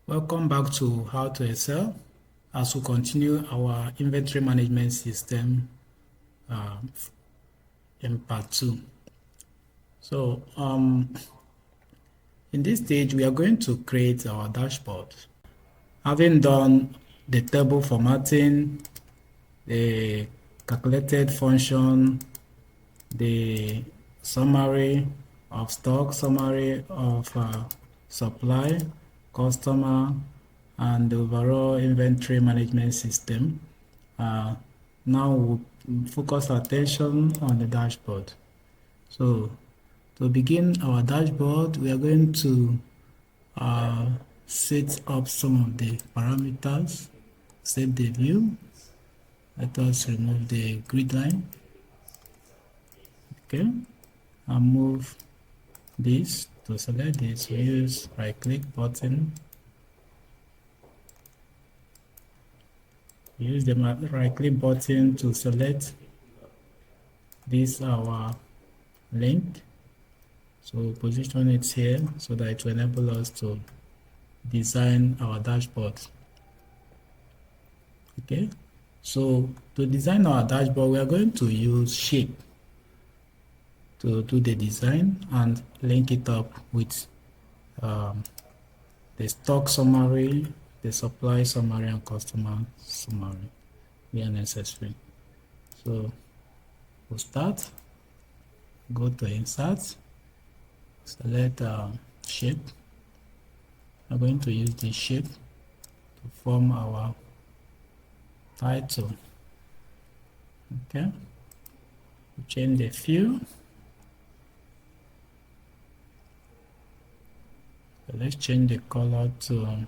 Welcome back to How to Excel as we continue our inventory management system in part 2. So in this stage we are going to create our dashboard. Having done the table formatting, the calculated function, the summary of stock, summary of supply, customer, and the overall inventory management system. Now we'll focus our attention on the dashboard. So to begin our dashboard, we are going to set up some of the parameters. Save the view. Let us remove the grid line. Okay, and move this. To select this, we use right click button. Use the right click button to select this our link. So position it here so that it will enable us to design our dashboard. Okay, so to design our dashboard, we are going to use shape to do the design and link it up with the stock summary, the supply summary, and customer summary where necessary. So we'll start, go to insert, select shape. I'm going to use this shape to form our title. Okay, we'll change the fill. So let's change the color to,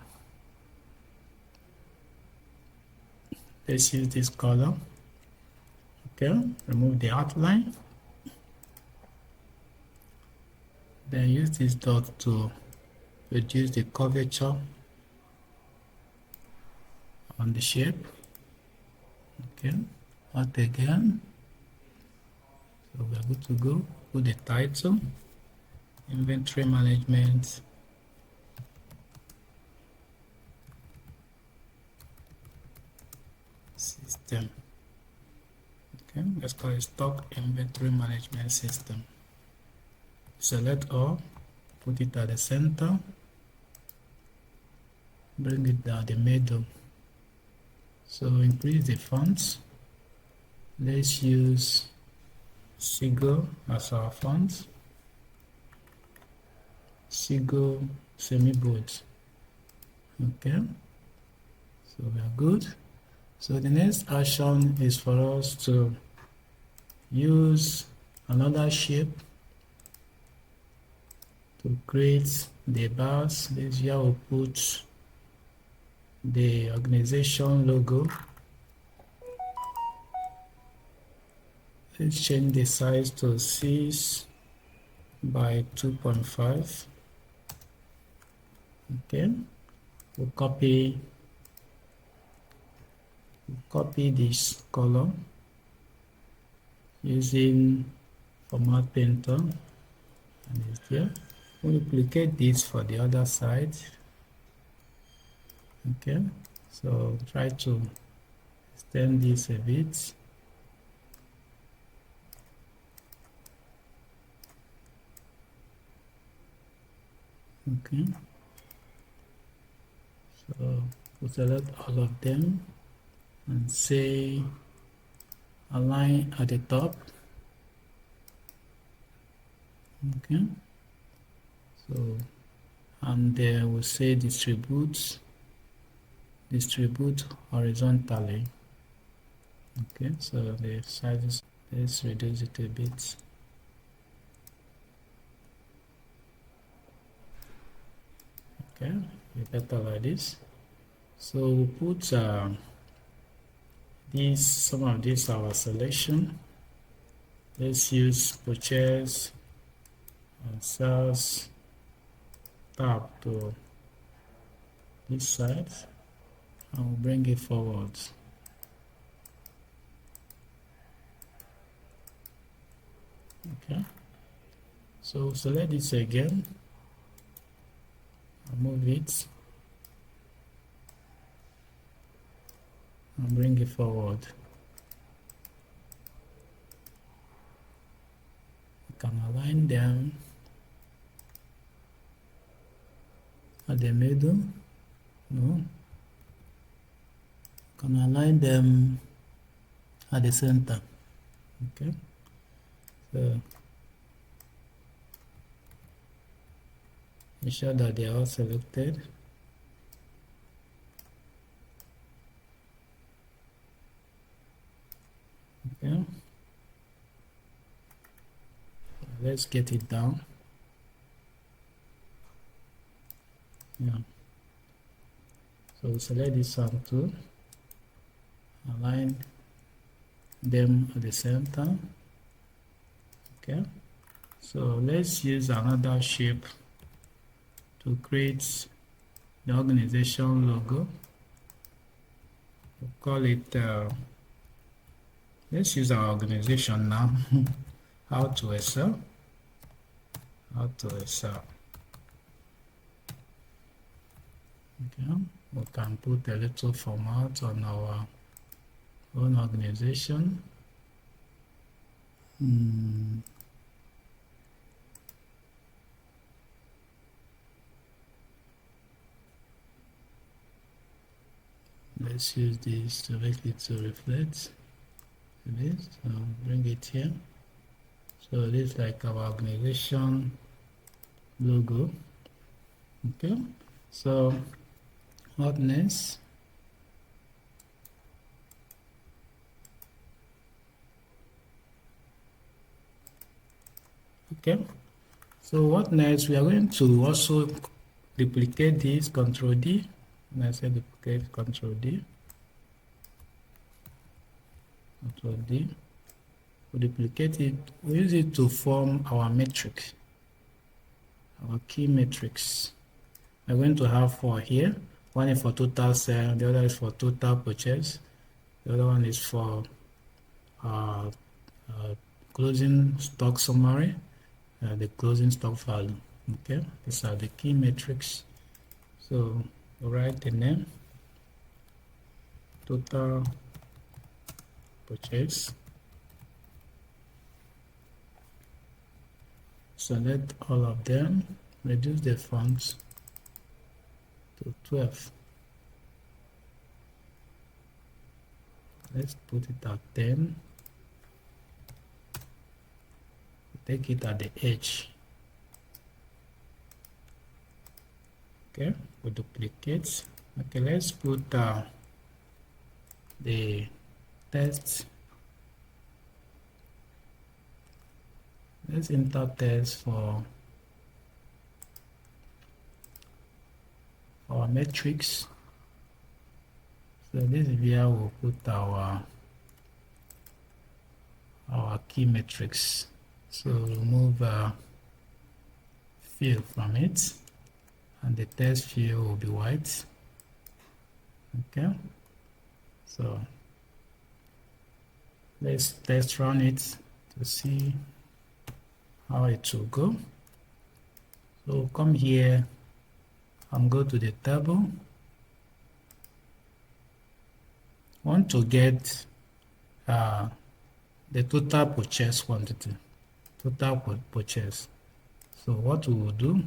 let's use this color. Okay, remove the outline. Then use this dot to reduce the curvature on the shape. Okay, out again. So we are good to go. Put the title, inventory management system. Okay, let's call it stock inventory management system. Select all, put it at the center, bring it down the middle. So increase the fonts. Let's use Seagull as our font. Seagull semi-bold. Okay, so we are good. So the next action is for us to use another shape to create the bars. This here we'll put the organization logo. Let's change the size to 6 by 2.5. Okay, we'll copy this color using Format Painter, and it's here. We'll duplicate this for the other side. Okay, so try to extend this a bit. Okay, so we'll select all of them and say align at the top. Okay, so and there we'll say distribute horizontally. Okay, so the sizes, let's reduce it a bit. Okay, better like this. So we'll put some of this our selection. Let's use purchase and sales tab to this side, and we'll bring it forward. Okay, so select this again, move it, and bring it forward. You can align them at the middle. No. You can align them at the center. Okay. So ensure that they are all selected. Okay. Let's get it down. Yeah. So select this one too. Align them at the center. Okay. So let's use another shape to create the organization logo. We'll call it let's use our organization now. How to excel. How to excel. Okay, we can put a little format on our own organization. Let's use this to make it to reflect this. So bring it here. So this is like our organization logo. Okay, so what next? Okay, so what next? We are going to also duplicate this, Control D. When I say duplicate, Control D. Control D. We duplicate it. We use it to form our metric, our key metrics. We're going to have 4 here. One is for total sale, the other is for total purchase, the other one is for closing stock summary, the closing stock value. Okay, these are the key metrics. So write the name, total purchase, select all of them, reduce the fonts to 12. Let's put it at 10. Take it at the edge. Okay, we duplicate. Okay, let's put the text. Let's enter text for our metrics. So this is where we'll put our key metrics. So remove fill from it, and the text field will be white. Okay, so let's test run it to see how it will go. So come here and go to the table. Want to get the total purchase quantity, total purchase. So what we will do,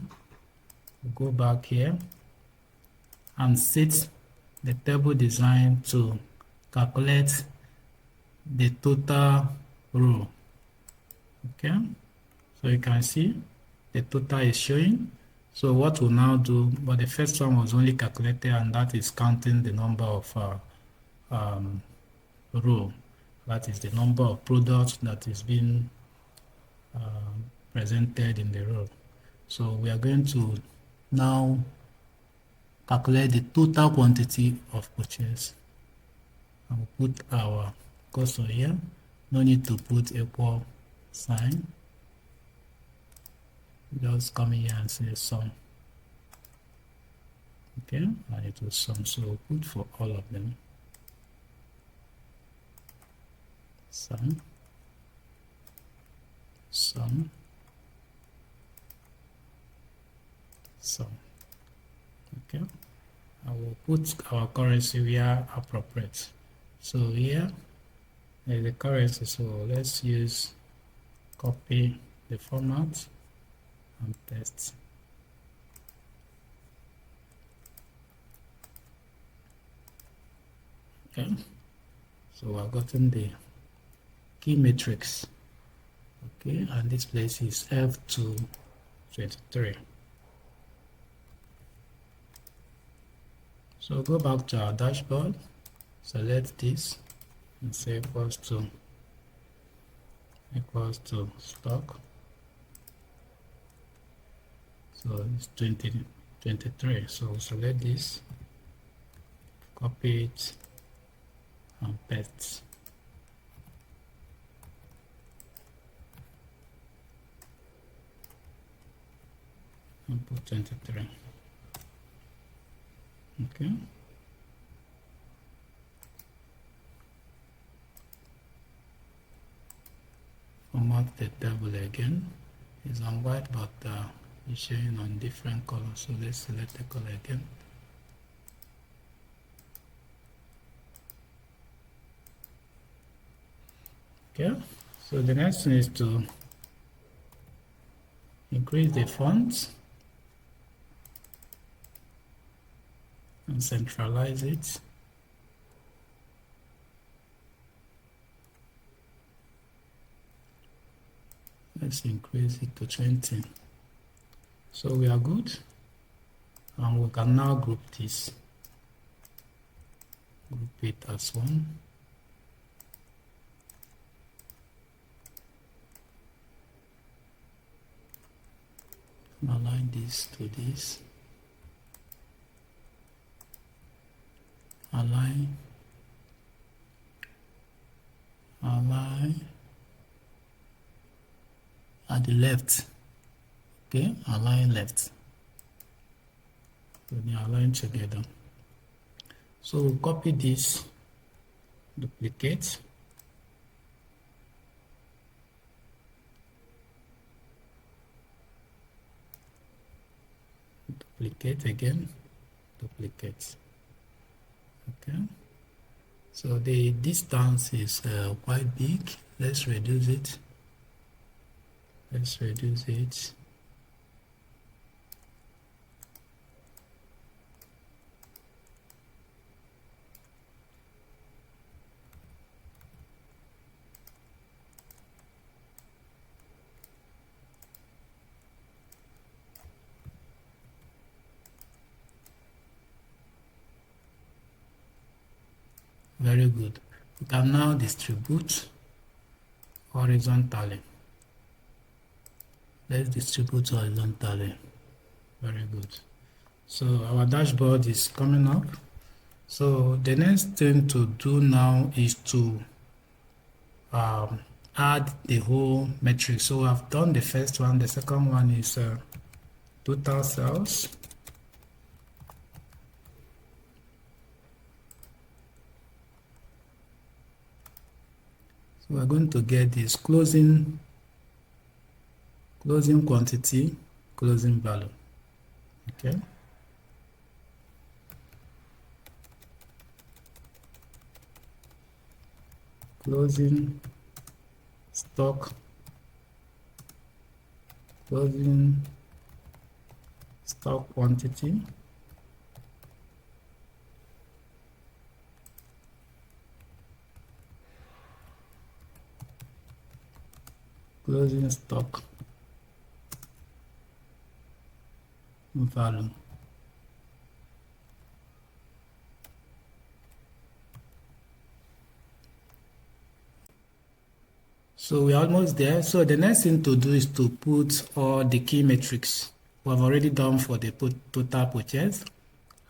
we'll go back here and set the table design to calculate the total row. Okay, so you can see the total is showing. So what we'll now do, but the first one was only calculated, and that is counting the number of row. That is the number of products that is being presented in the row. So we are going to now calculate the total quantity of purchase. And we'll put our cursor here. No need to put equal sign. Just come here and say sum. Okay, and it will sum. So we'll put for all of them. Sum. Sum. Sum. Okay, I will put our currency where appropriate. So here is the currency, so let's use copy the format and paste. Okay, so I've gotten the key matrix. Okay, and this place is F223. So go back to our dashboard, select this and say equals to stock. So it's 2023. So select this, copy it and paste. And put 23. Okay. Format the table again. It's on white, but it's showing on different colors. So let's select the color again. Okay. So the next thing is to increase the font and centralize it. Let's increase it to 20. So we are good, and we can now group this. Group it as one. Align this to this. Align at the left. Okay, align left. So they align together. So we'll copy this, duplicate, duplicate again, duplicate. Okay, so the distance is quite big. Let's reduce it. Let's reduce it. Very good. We can now distribute horizontally. Let's distribute horizontally. Very good. So our dashboard is coming up. So the next thing to do now is to add the whole metric. So I've done the first one. The second one is total sales. So we're going to get this closing quantity, closing value. Okay. Closing stock, closing stock quantity, closing stock value. So we're almost there. So the next thing to do is to put all the key metrics we have already done for the total purchase,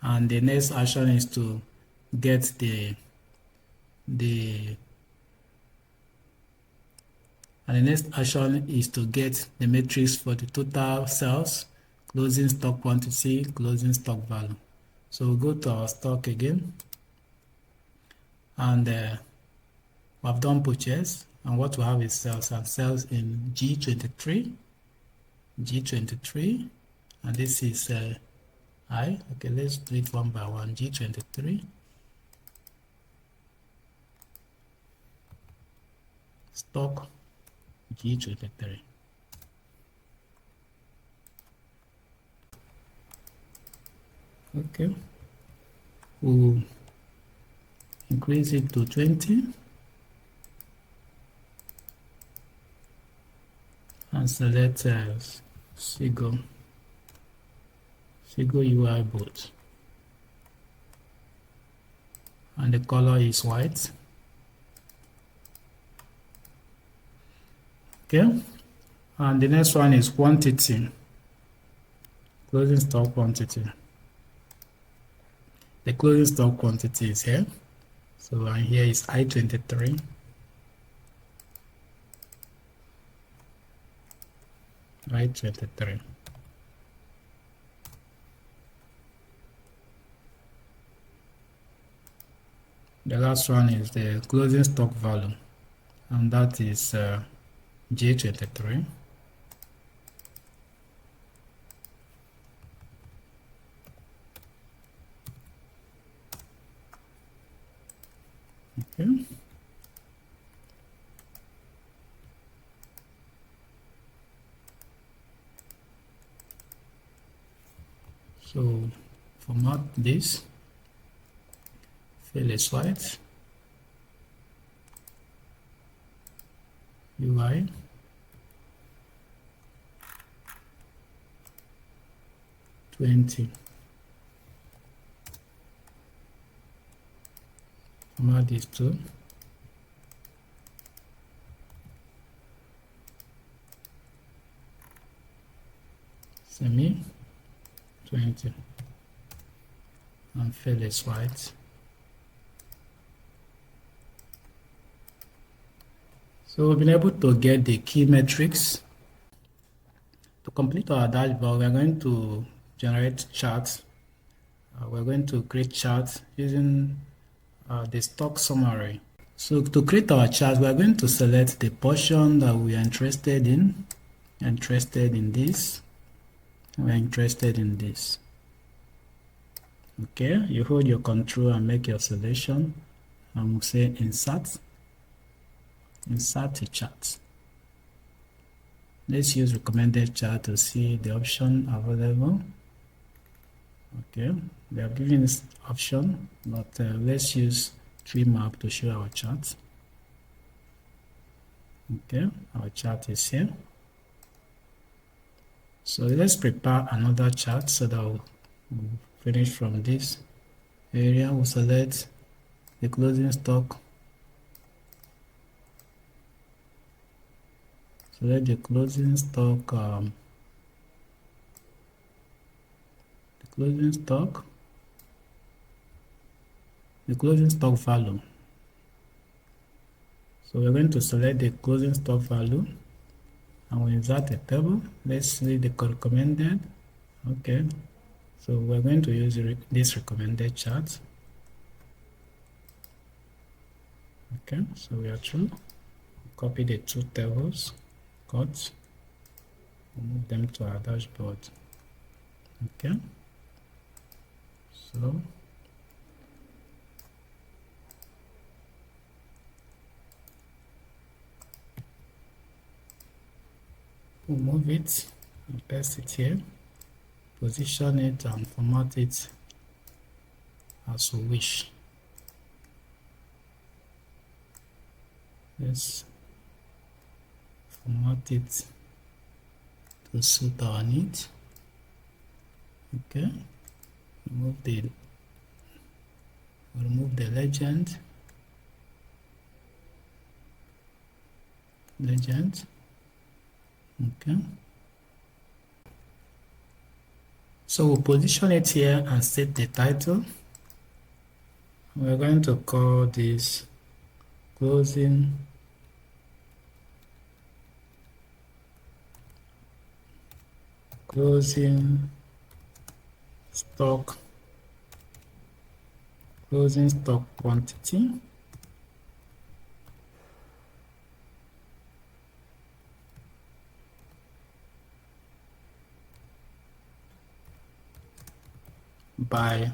and the next action is to get the next action is to get the metrics for the total sales, closing stock quantity, closing stock value. So we'll go to our stock again, and we've done purchase, and what we have is sales, and sales in G23, and this is I. Okay, let's do it one by one. G23, stock G23. Okay, we'll increase it to 20 and select Seagull UI boat, and the color is white. Okay, and the next one is quantity, closing stock quantity. The closing stock quantity is here, so here is I23. I23. The last one is the closing stock value, and that is J23. Okay. So format this, fill is white, UI, '20. Format this too. Semi 20 and fill is white. So we've been able to get the key metrics. To complete our dashboard, we're going to generate charts. We're going to create charts using the stock summary. So to create our chart, we're going to select the portion that we are interested in. Interested in this. We're interested in this. Okay, you hold your control and make your selection, and we'll say insert a chart. Let's use recommended chart to see the option available. Okay, we are giving this option, but let's use tree map to show our chart. Okay, our chart is here. So let's prepare another chart so that we'll finish from this area. We'll select the closing stock. Select the closing stock. The closing stock value. So we're going to select the closing stock value, and we insert a table. Let's see the recommended. Okay, so we're going to use this recommended chart. Okay, so we are through. Copy the two tables, cut, move them to our dashboard. Okay, so we'll move it and paste it here, position it and format it as we wish. Let's format it to suit our needs. Okay, remove the legend. Okay, so we'll position it here and set the title. We're going to call this closing stock quantity. By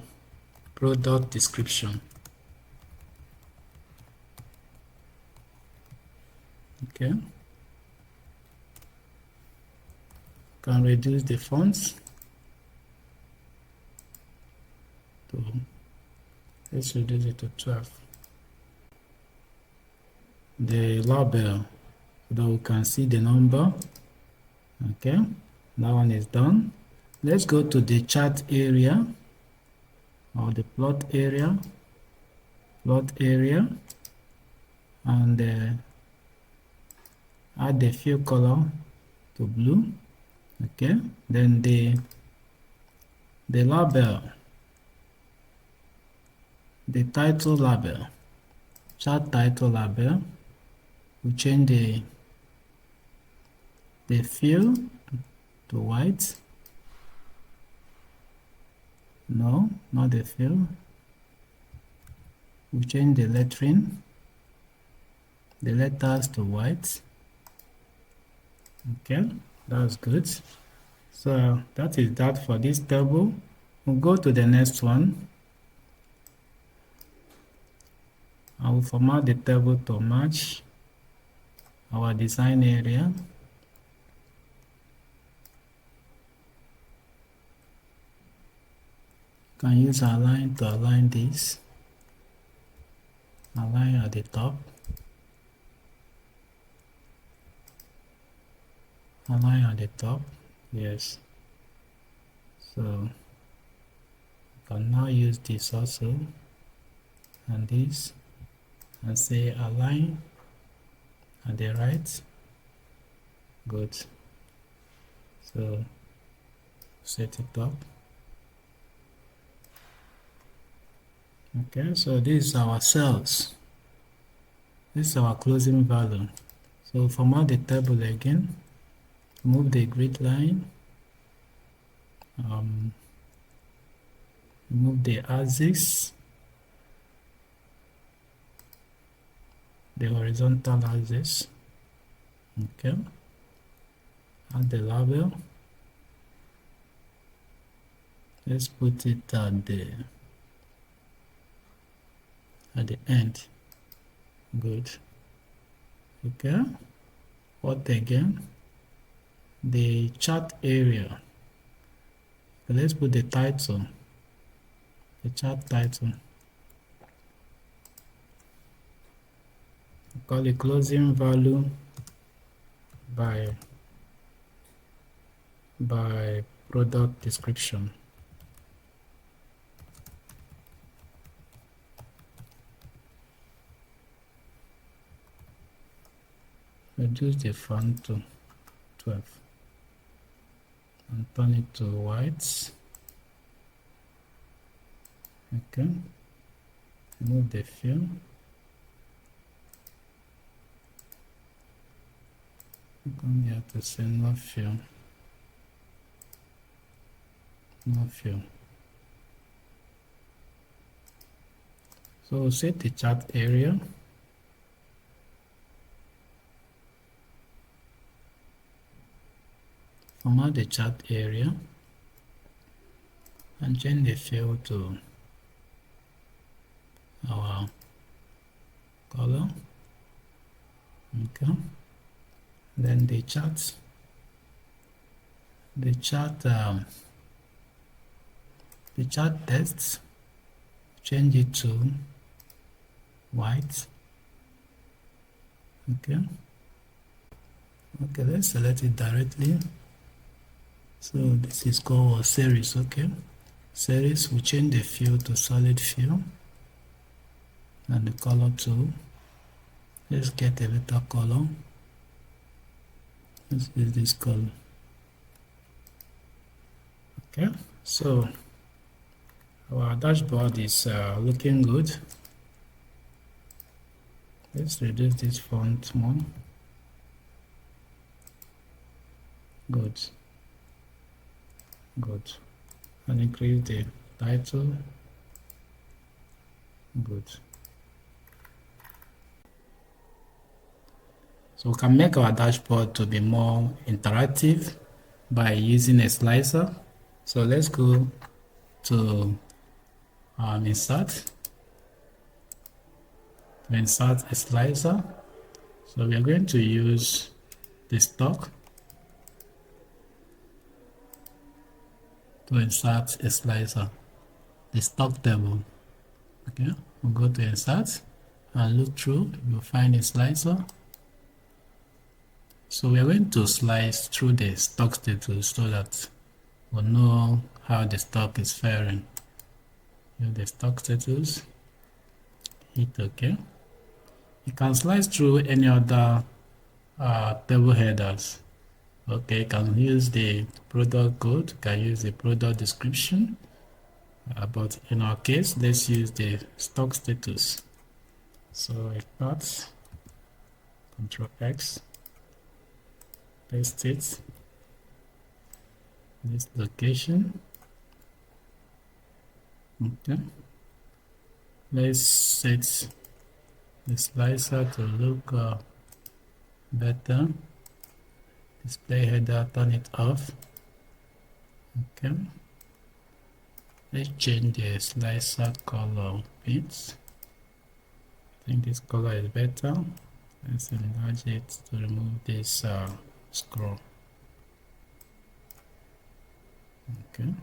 product description. Okay. Can reduce the fonts to, let's reduce it to 12. The label, so that we can see the number. Okay, that one is done. Let's go to the chart area or the plot area, and add the fill color to blue. Okay, then the label, the title label, chart title label, we change the fill to white. No, not the fill. We change the lettering, the letters to white. Okay, that's good. So that is that for this table. We'll go to the next one. I will format the table to match our design area. You can use align to align this. Align at the top. Align at the top. Yes. So you can now use this also and this and say align at the right. Good. So set it up. Okay, so this is our cells. This is our closing value. So format the table again. Move the grid line. Move the axis, the horizontal axis. Okay. Add the label. Let's put it at the end. Good. Okay. What again? The chart area. So let's put the title. The chart title. Call it closing value by product description. Reduce the font to 12 and turn it to white. Okay, move the fill. Come here to say no fill. No fill. So set the chart area. Format the chart area and change the fill to our color. Okay. Then the chart text, change it to white. Okay. Okay, let's select it directly. So this is called series. Okay, series, we change the fill to solid fill and the color to, let's get a better color. Let's use this color. Okay, so our dashboard is looking good. Let's reduce this font more. Good. Good. And increase the title. Good. So we can make our dashboard to be more interactive by using a slicer. So let's go to insert a slicer. So we are going to use the stock to insert a slicer, the stock table. Okay, we'll go to insert and look through. You'll find a slicer. So we are going to slice through the stock status so that we'll know how the stock is faring. Use the stock status, hit OK. You can slice through any other table headers. Okay, you can use the product code, you can use the product description, but in our case, let's use the stock status. So it starts, Control X, paste it, this location. Okay, let's set the slicer to look better. Display header, turn it off. Okay, let's change the slicer color bits. I think this color is better. Let's enlarge it to remove this scroll. Okay.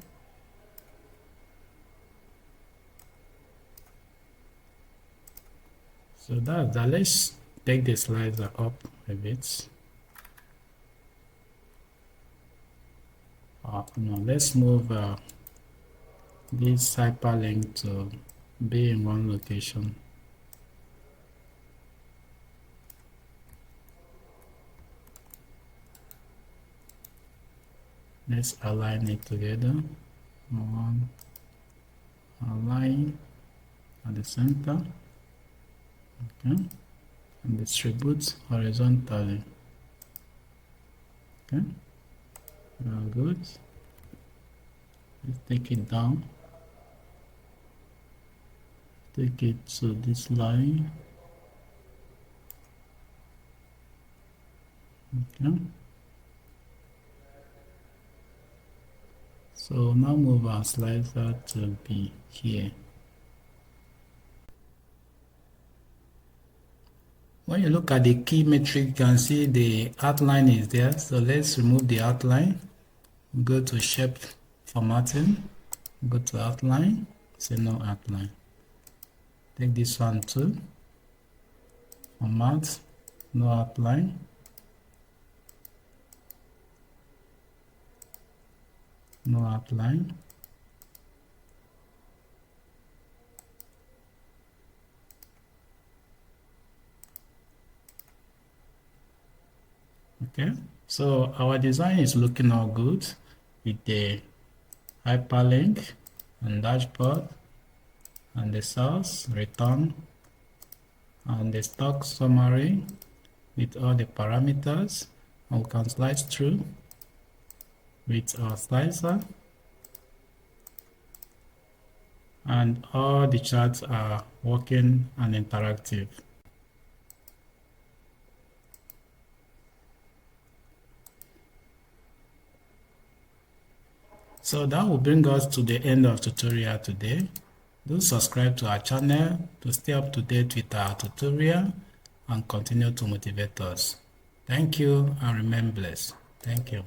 So that's that. Let's take the slicer up a bit. No, let's move this hyperlink to be in one location. Let's align it together. One, align at the center. Okay, and distribute horizontally. Okay, good. Let's take it down. Take it to this line. Okay. So now move our slicer to be here. When you look at the key metric, you can see the outline is there. So let's remove the outline. Go to shape formatting. Go to outline. Say no outline. Take this one too. Format. No outline. No outline. Okay, so our design is looking all good with the hyperlink and dashboard and the source, return, and the stock summary with all the parameters, and we can slice through with our slicer, and all the charts are working and interactive. So that will bring us to the end of tutorial today. Do subscribe to our channel to stay up to date with our tutorial and continue to motivate us. Thank you and remain blessed. Thank you.